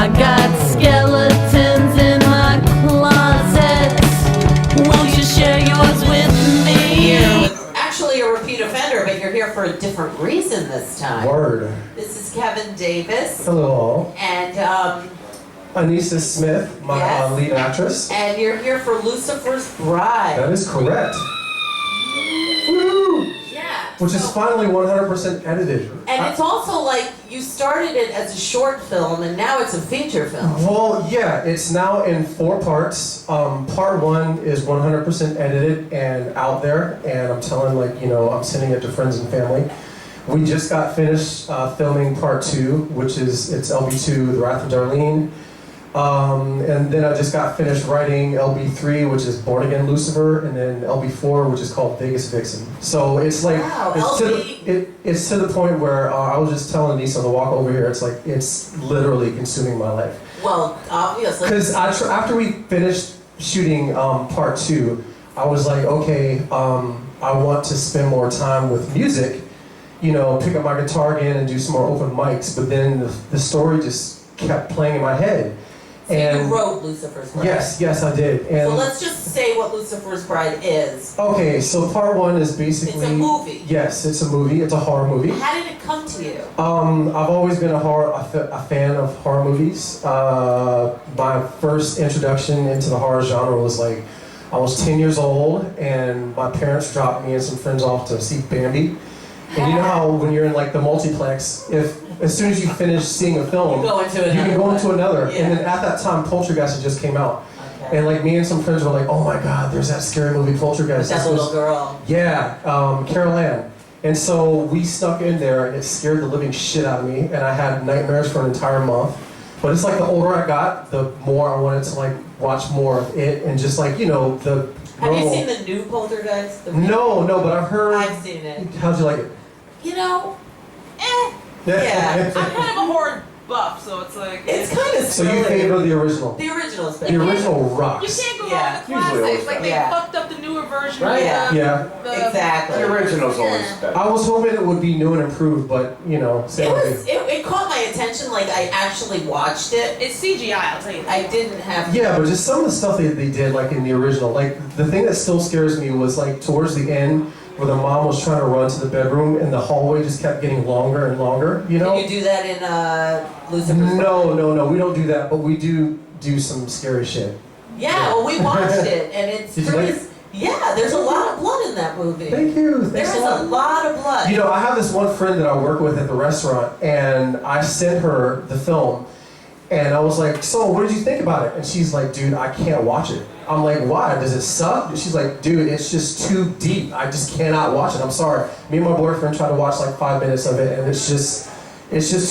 I got skeletons in my closet. Won't you share yours with me? Actually a repeat offender, but you're here for a different reason this time. Word. This is Kevin Davis. Hello all. And Anissa Smith, my yes. Lead actress. And you're here for Lucifer's Bride. That is correct. Woo! Yeah. Which is finally 100% edited. And it's also like you started it as a short film and now it's a feature film. Well, yeah, it's now in 4 parts. Part 1 is 100% edited and out there, and I'm telling, I'm sending it to friends and family. We just got finished filming part 2, which is LB2, The Wrath of Darlene. And then I just got finished writing LB3, which is Born Again Lucifer, and then LB4, which is called Vegas Vixen. So it's like, wow, it's to the point where I was just telling Lisa on the walk over here, it's like, it's literally consuming my life. Well, obviously. Because after we finished shooting part 2, I was like, okay, I want to spend more time with music, pick up my guitar again and do some more open mics, but then the story just kept playing in my head. So you wrote Lucifer's Bride. Yes, I did. And so let's just say what Lucifer's Bride is. Okay, so part 1 is basically... It's a movie. Yes, it's a movie. It's a horror movie. How did it come to you? I've always been a fan of horror movies. My first introduction into the horror genre was I was 10 years old, and my parents dropped me and some friends off to see Bambi. And you know how when you're in the multiplex, as soon as you finish seeing a film, you can go into another. Yeah. And then at that time, Poltergeist had just came out. Okay. And me and some friends were like, oh my God, there's that scary movie Poltergeist. That little girl. Yeah, Caroleen. And so we snuck in there, and it scared the living shit out of me, and I had nightmares for an entire month. But it's the older I got, the more I wanted to watch more of it, and just the Have you seen the new Poltergeist? No, but I've heard. I've seen it. How'd you like it? Yeah. I'm kind of a horror buff, so it's It's kind of So you favor the original? The original is better. The original you rocks. can't go Yeah. wrong with the classics. They Yeah. fucked up the newer version. Right. Of Yeah. Exactly. The original's always better. I was hoping it would be new and improved, but It caught my attention. I actually watched it. It's CGI, I'll tell you that. I didn't have. Yeah, but just some of the stuff they did in the original. The thing that still scares me was towards the end, where the mom was trying to run to the bedroom and the hallway just kept getting longer and longer, Did you do that in Lucifer's Bride? No, we don't do that, but we do some scary shit. Yeah, well, we watched it, and it's Did you pretty. like it? Yeah, there's a lot of blood in that movie. Thank you. There's Thanks a lot of blood. I have this one friend that I work with at the restaurant, and I sent her the film, and I was like, so what did you think about it? And she's like, dude, I can't watch it. I'm like, why? Does it suck? And she's like, dude, it's just too deep. I just cannot watch it. I'm sorry. Me and my boyfriend tried to watch 5 minutes of it, and it's just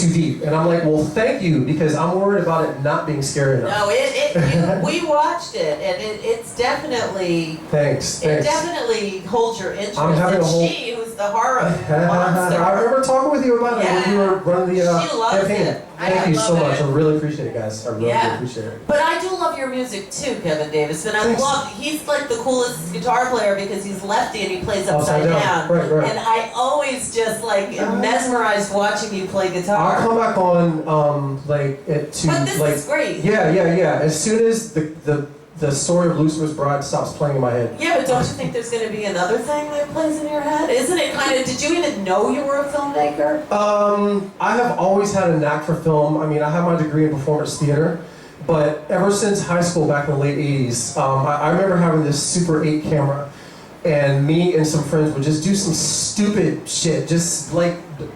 too deep. And I'm like, well, thank you, because I'm worried about it not being scary enough. No, we watched it, and it's definitely. Thanks. It definitely holds your interest. I'm having and a whole- she, who's the horror monster. I remember talking with you about it when you were running the She loves campaign. it. Thank you so love much. it. I really appreciate it, guys. I really appreciate it. But I do love your music too, Kevin Davis. And Thanks. he's the coolest guitar player because he's lefty and he plays upside down. Right. And I always just mesmerized watching you play guitar. I'll come back on But this is great. Yeah. As soon as the story of Lucifer's Bride stops playing in my head. Yeah, but don't you think there's going to be another thing that plays in your head? Isn't it did you even know you were a filmmaker? I have always had a knack for film. I have my degree in performance theater, but ever since high school back in the late 80s, I remember having this Super 8 camera, and me and some friends would just do some stupid shit, just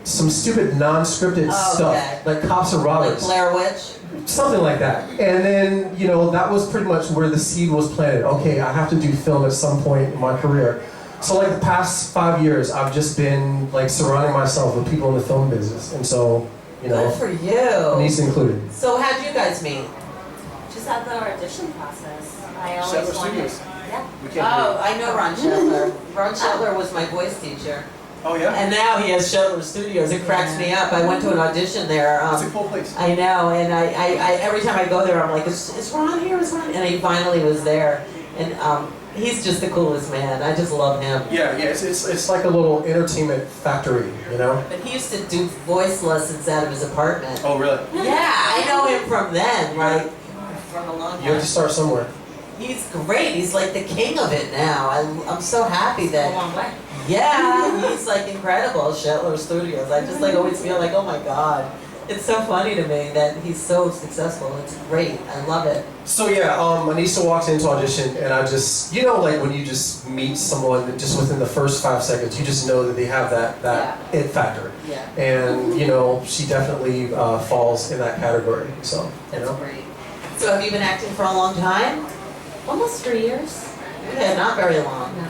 some stupid non-scripted stuff, like Cops and Robbers. Like Blair Witch? Something like that. And then, that was pretty much where the seed was planted. Okay, I have to do film at some point in my career. So the past 5 years, I've just been surrounding myself with people in the film business. And so, Good for you. Niece included. So how'd you guys meet? Just at the audition process. I always wanted. Yeah. I know Ron Shetler. Ron Shetler was my voice teacher. Oh yeah? And now he has Shetler Studios. It cracks me up. I went to an audition there. It's a cool place. I know, and I every time I go there, I'm like, is Ron here? Is Ron? And he finally was there. And he's just the coolest man. I just love him. Yeah, it's like a little entertainment factory, But he used to do voice lessons out of his apartment. Oh really? Yeah, I know him him from then, right? From a long You have time. to start somewhere. He's great. He's like the king of it now. I'm so happy A that. long way. Yeah, he's like incredible. Shetler Studios. I just like always feel like, oh my god, it's so funny to me that he's so successful. It's great. I love it. So yeah, Anissa walks into audition, and I just, you know, like when you just meet someone that just within the first 5 seconds, you just know that they have that it factor. Yeah, And you know, she definitely falls in that category. So you that's know. great. So have you been acting for a long time? Almost 3 years. Yeah, not very long. No.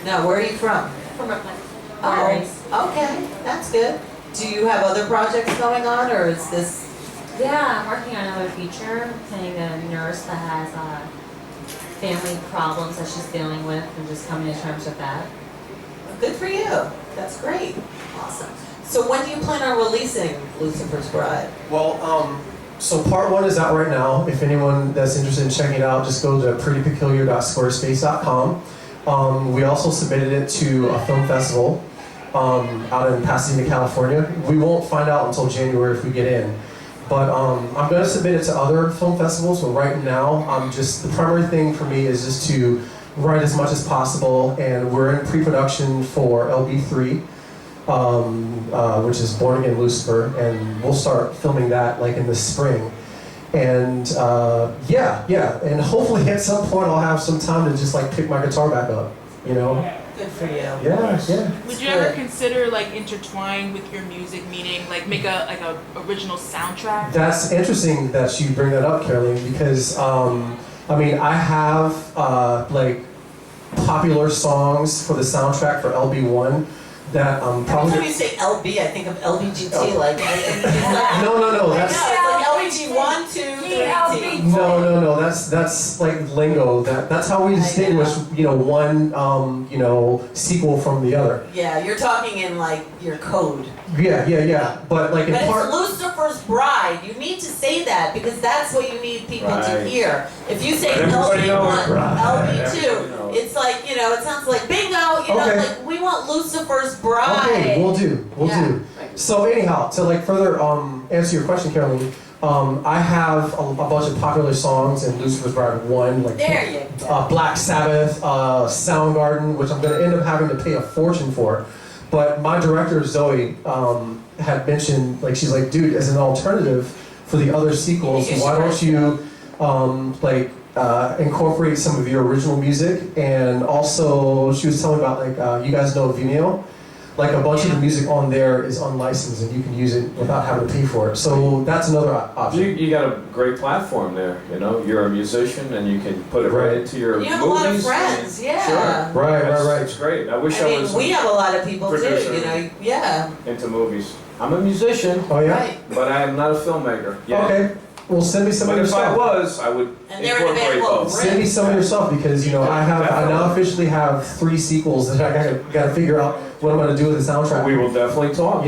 No, where are you from? From Brooklyn. Oh, okay, that's good. Do you have other projects going on, or is this? Yeah, I'm working on another feature, playing a nurse that has family problems that she's dealing with and just coming to terms with that. Good for you. That's great. Awesome. So when do you plan on releasing Lucifer's Bride? Well, so part 1 is out right now. If anyone that's interested in checking it out, just go to prettypeculiar.squarespace.com. We also submitted it to a film festival out in Pasadena, California. We won't find out until January if we get in. But I'm going to submit it to other film festivals, but right now, the primary thing for me is just to write as much as possible, and we're in pre-production for LB3, which is Born Again Lucifer, and we'll start filming that like in the spring. And and hopefully at some point I'll have some time to just like pick my guitar back up, you know? Good for you. Yeah. Would you ever consider like intertwine with your music, meaning like make a original soundtrack? That's interesting that you bring that up, Caroleen, because I have like popular songs for the soundtrack for LB1 that Every probably. time you say LB, I think of LBGT. Like, No, it's that's. like LBG 1, 2, 3, T. No. That's like lingo. That's how we distinguish, one, sequel from the other. Yeah, you're talking in like your code. Yeah. But like in But part. it's Lucifer's Bride. You need to say that because that's what you need people to Right. hear. If you say Let everybody know LB1, it's Bride. LB2, Everybody knows. it's like, it sounds like bingo, Okay. like we want Lucifer's Bride. Okay, we'll do. Yeah. So anyhow, to like further answer your question, Caroline, I have a bunch of popular songs in Lucifer's Bride 1, like There you go. Black Sabbath, Soundgarden, which I'm going to end up having to pay a fortune for. But my director, Zoe, had mentioned, like, she's like, dude, as an alternative for the other sequels, You why should. don't you, incorporate some of your original music? And also, she was telling me about, like, you guys know Vimeo? Like, a bunch of the music on there is unlicensed, and you can use it without having to pay for it. So that's another option. You got a great platform there, You're a musician and you can put it right into your You have movies. a lot of friends, yeah. Sure. Right. It's great. I wish I was we have a lot of people producer. too, yeah. into movies. I'm a musician, Oh, yeah? Right. but I am not a filmmaker. Yet. Okay. Well, send me some But of your if I stuff. was, I would And they're incorporate available. both. Send me some of your stuff because I now Definitely. officially have 3 sequels that I gotta figure out what I'm gonna do with the soundtrack. We will definitely talk.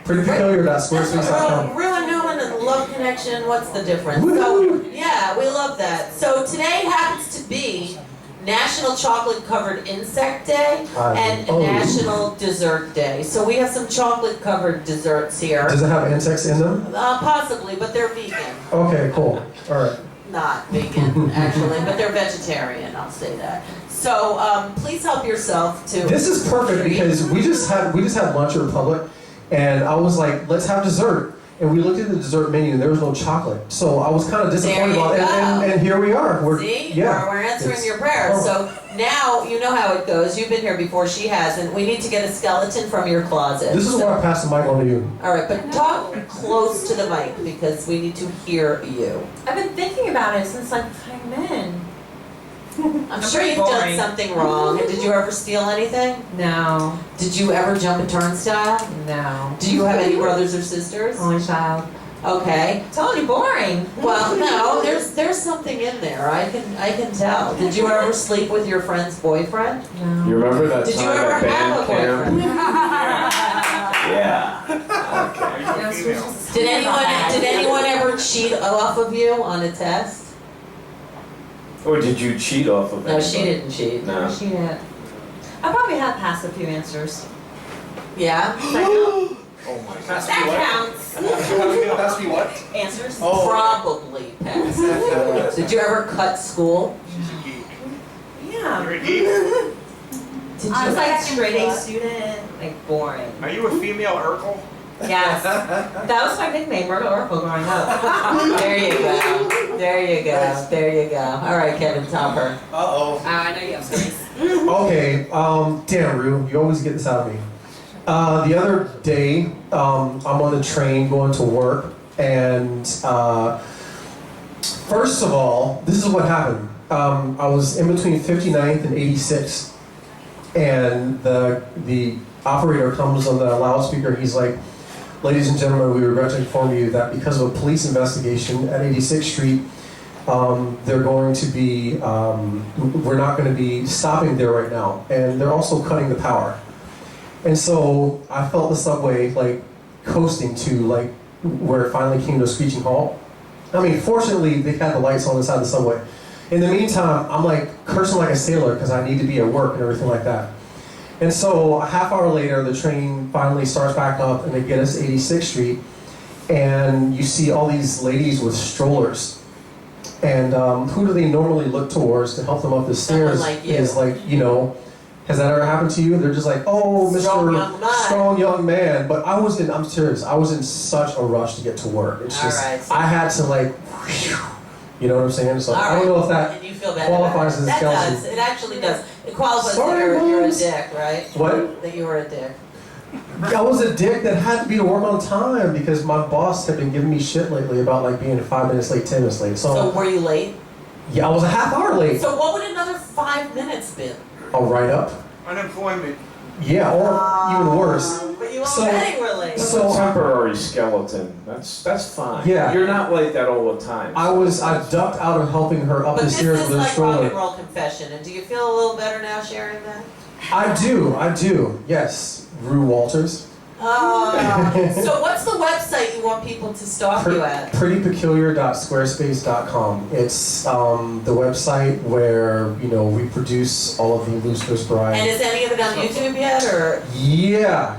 Prettypeculiar.squarespace.com. Ruin Newman and Love Connection, what's the difference? Woo! So, yeah, we love that. So today happens to be National Chocolate Covered Insect Day and Oh. National Dessert Day. So we have some chocolate covered desserts here. Does it have insects in them? Possibly, but they're vegan. Okay, cool. All right. Not vegan, actually, but they're vegetarian, I'll say that. So please help yourself to... This is perfect because we just had lunch at Republic, and I was like, let's have dessert. And we looked at the dessert menu, and there was no chocolate. So I was kind of disappointed There you about it. go. And here we are. See? Yeah. We're answering It's your prayers. perfect. So now you know how it goes. You've been here before, she hasn't. We need to get a skeleton from your closet. This is why I passed the mic on to you. All right, but talk close to the mic because we need to hear you. I've been thinking about it since I came in. I'm sure you've done something wrong. Did you ever steal anything? No. Did you ever jump a turnstile? No. Do you have any brothers or sisters? Only child. Okay. Totally boring. Well, no, there's something in there. I can tell. Did you ever sleep with your friend's boyfriend? No. You remember that Did you time ever at have a band camp? boyfriend? Yeah. Did anyone ever cheat off of you on a test? Or did you cheat off of No, anybody? she didn't cheat. No. She did. I probably have passed a few answers. Yeah? Oh my God. Pass me That what? counts. Pass me what? Answers? Oh. Probably passed. Did you ever cut school? She's a geek. Yeah. You're a geek? Did I was you? like a straight A student, like boring. Are you a female Urkel? Yes. That was my nickname, Myrtle Oracle, growing up. There you go. There you go. There you go. All right, Kevin Topper. Uh-oh. I know you have stories. Okay, damn, Rue, you always get this out of me. The other day, I'm on the train going to work, and first of all, this is what happened. I was in between 59th and 86th, and the operator comes on the loudspeaker. He's like, "Ladies and gentlemen, we regret to inform you that because of a police investigation at 86th Street, they're going to be, we're not going to be stopping there right now, and they're also cutting the power." And so I felt the subway like coasting to like where it finally came to a screeching halt. I mean, fortunately, they had the lights on inside the subway. In the meantime, I'm like cursing like a sailor because I need to be at work and everything like that. And so a half hour later, the train finally starts back up and they get us to 86th Street. And you see all these ladies with strollers. And who do they normally look towards to help them up the Someone stairs? like you. Is like, you know, has that ever happened to you? They're just like, "Oh, Mr. Strong young man." Strong young man." But I'm serious, I was in such a rush to get to work. It's just, All right, so- I had to like, you know what I'm saying? So All I don't know if that, And you feel better qualifies about it. as That skeleton. does. It actually does. It qualifies Sorry, that you're a moms. dick, right? What? That you were a dick. I was a dick that had to be to work on time because my boss had been giving me shit lately about like being 5 minutes late, 10 minutes late. So were you late? Yeah, I was a half hour late. So what would another 5 minutes been? I'll write up. Unemployment. Yeah, or even worse. But you So- already were late. That's So- a temporary skeleton. That's fine. Yeah. You're not like that all the time. I ducked out of helping her up But the this stairs is with a like rock stroller. and roll confession, and do you feel a little better now sharing that? I do, yes. ReW Walters. So what's the website you want people to stalk you at? Prettypeculiar.squarespace.com. It's the website where, you know, we produce all of the Lucifer's Bride. And is any of it on YouTube yet, or? Yeah.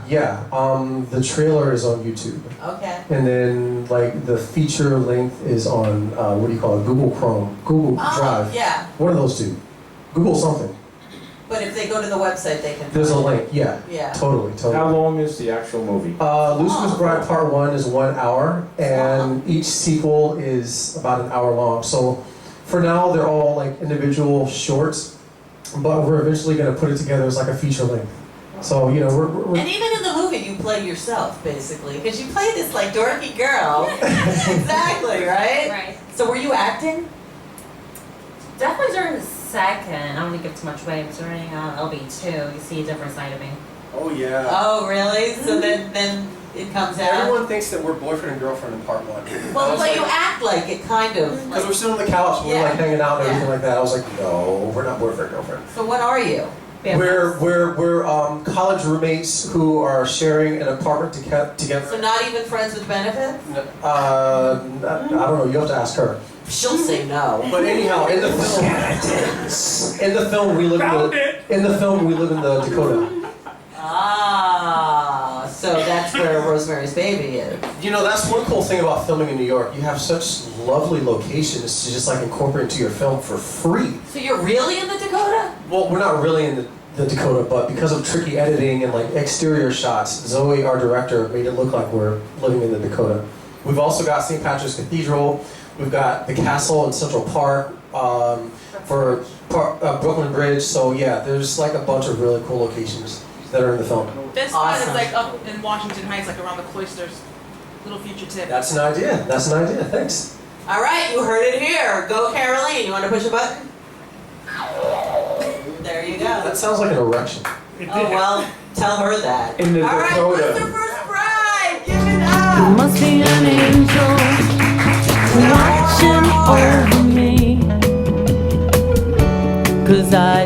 The trailer is on YouTube. Okay. And then, like, the feature length is on, what do you call it? Google Chrome. Google Drive. Yeah, One of those two. Google something. but if they go to the website, they can. There's a find it. link, yeah. Yeah. Totally. How long is the actual movie? Lucifer's Bride Part 1 is 1 hour, and each sequel is about an hour long. So for now, they're all like individual shorts, but we're eventually going to put it together as like a feature length. So, you know, we're And even in the movie, you play yourself, basically, because you play this like dorky girl. Exactly, right? Right. So were you acting? Definitely during the second, I don't want to give too much away, but during LB2, you see a different side of me. Oh, yeah. Oh, really? So then it comes out? Everyone thinks that we're boyfriend and girlfriend in part 1. Well, but you act like it, kind of. because we're sitting on the couch, and we're Yeah. like hanging out and Yeah. everything like that. I was like, no, we're not boyfriend girlfriend. So what are you? We're college roommates who are sharing an apartment So together. not even friends with benefits? I don't know. You have to ask her. She'll say no. But anyhow, in the film we live in the Dakota. Ah, so that's where Rosemary's Baby is. You know, that's one cool thing about filming in New York. You have such lovely locations to just like incorporate into your film for free. So you're really in the Dakota? Well, we're not really in the Dakota, but because of tricky editing and like exterior shots, Zoe, our director, made it look like we're living in the Dakota. We've also got St. Patrick's Cathedral. We've got the castle in Central Park for Brooklyn Bridge. So yeah, there's like a bunch of really cool locations that are in the film. This spot Awesome. is like up in Washington Heights, like around the cloisters. Little future tip. That's an idea. Thanks. All right, you heard it here. Go, Caroleen. You want to push a button? There you go. That sounds like an erection. Oh, well, tell her that. In the All right, Dakota. Lucifer's Bride. Give it You up. must be an angel watching over me, 'cause I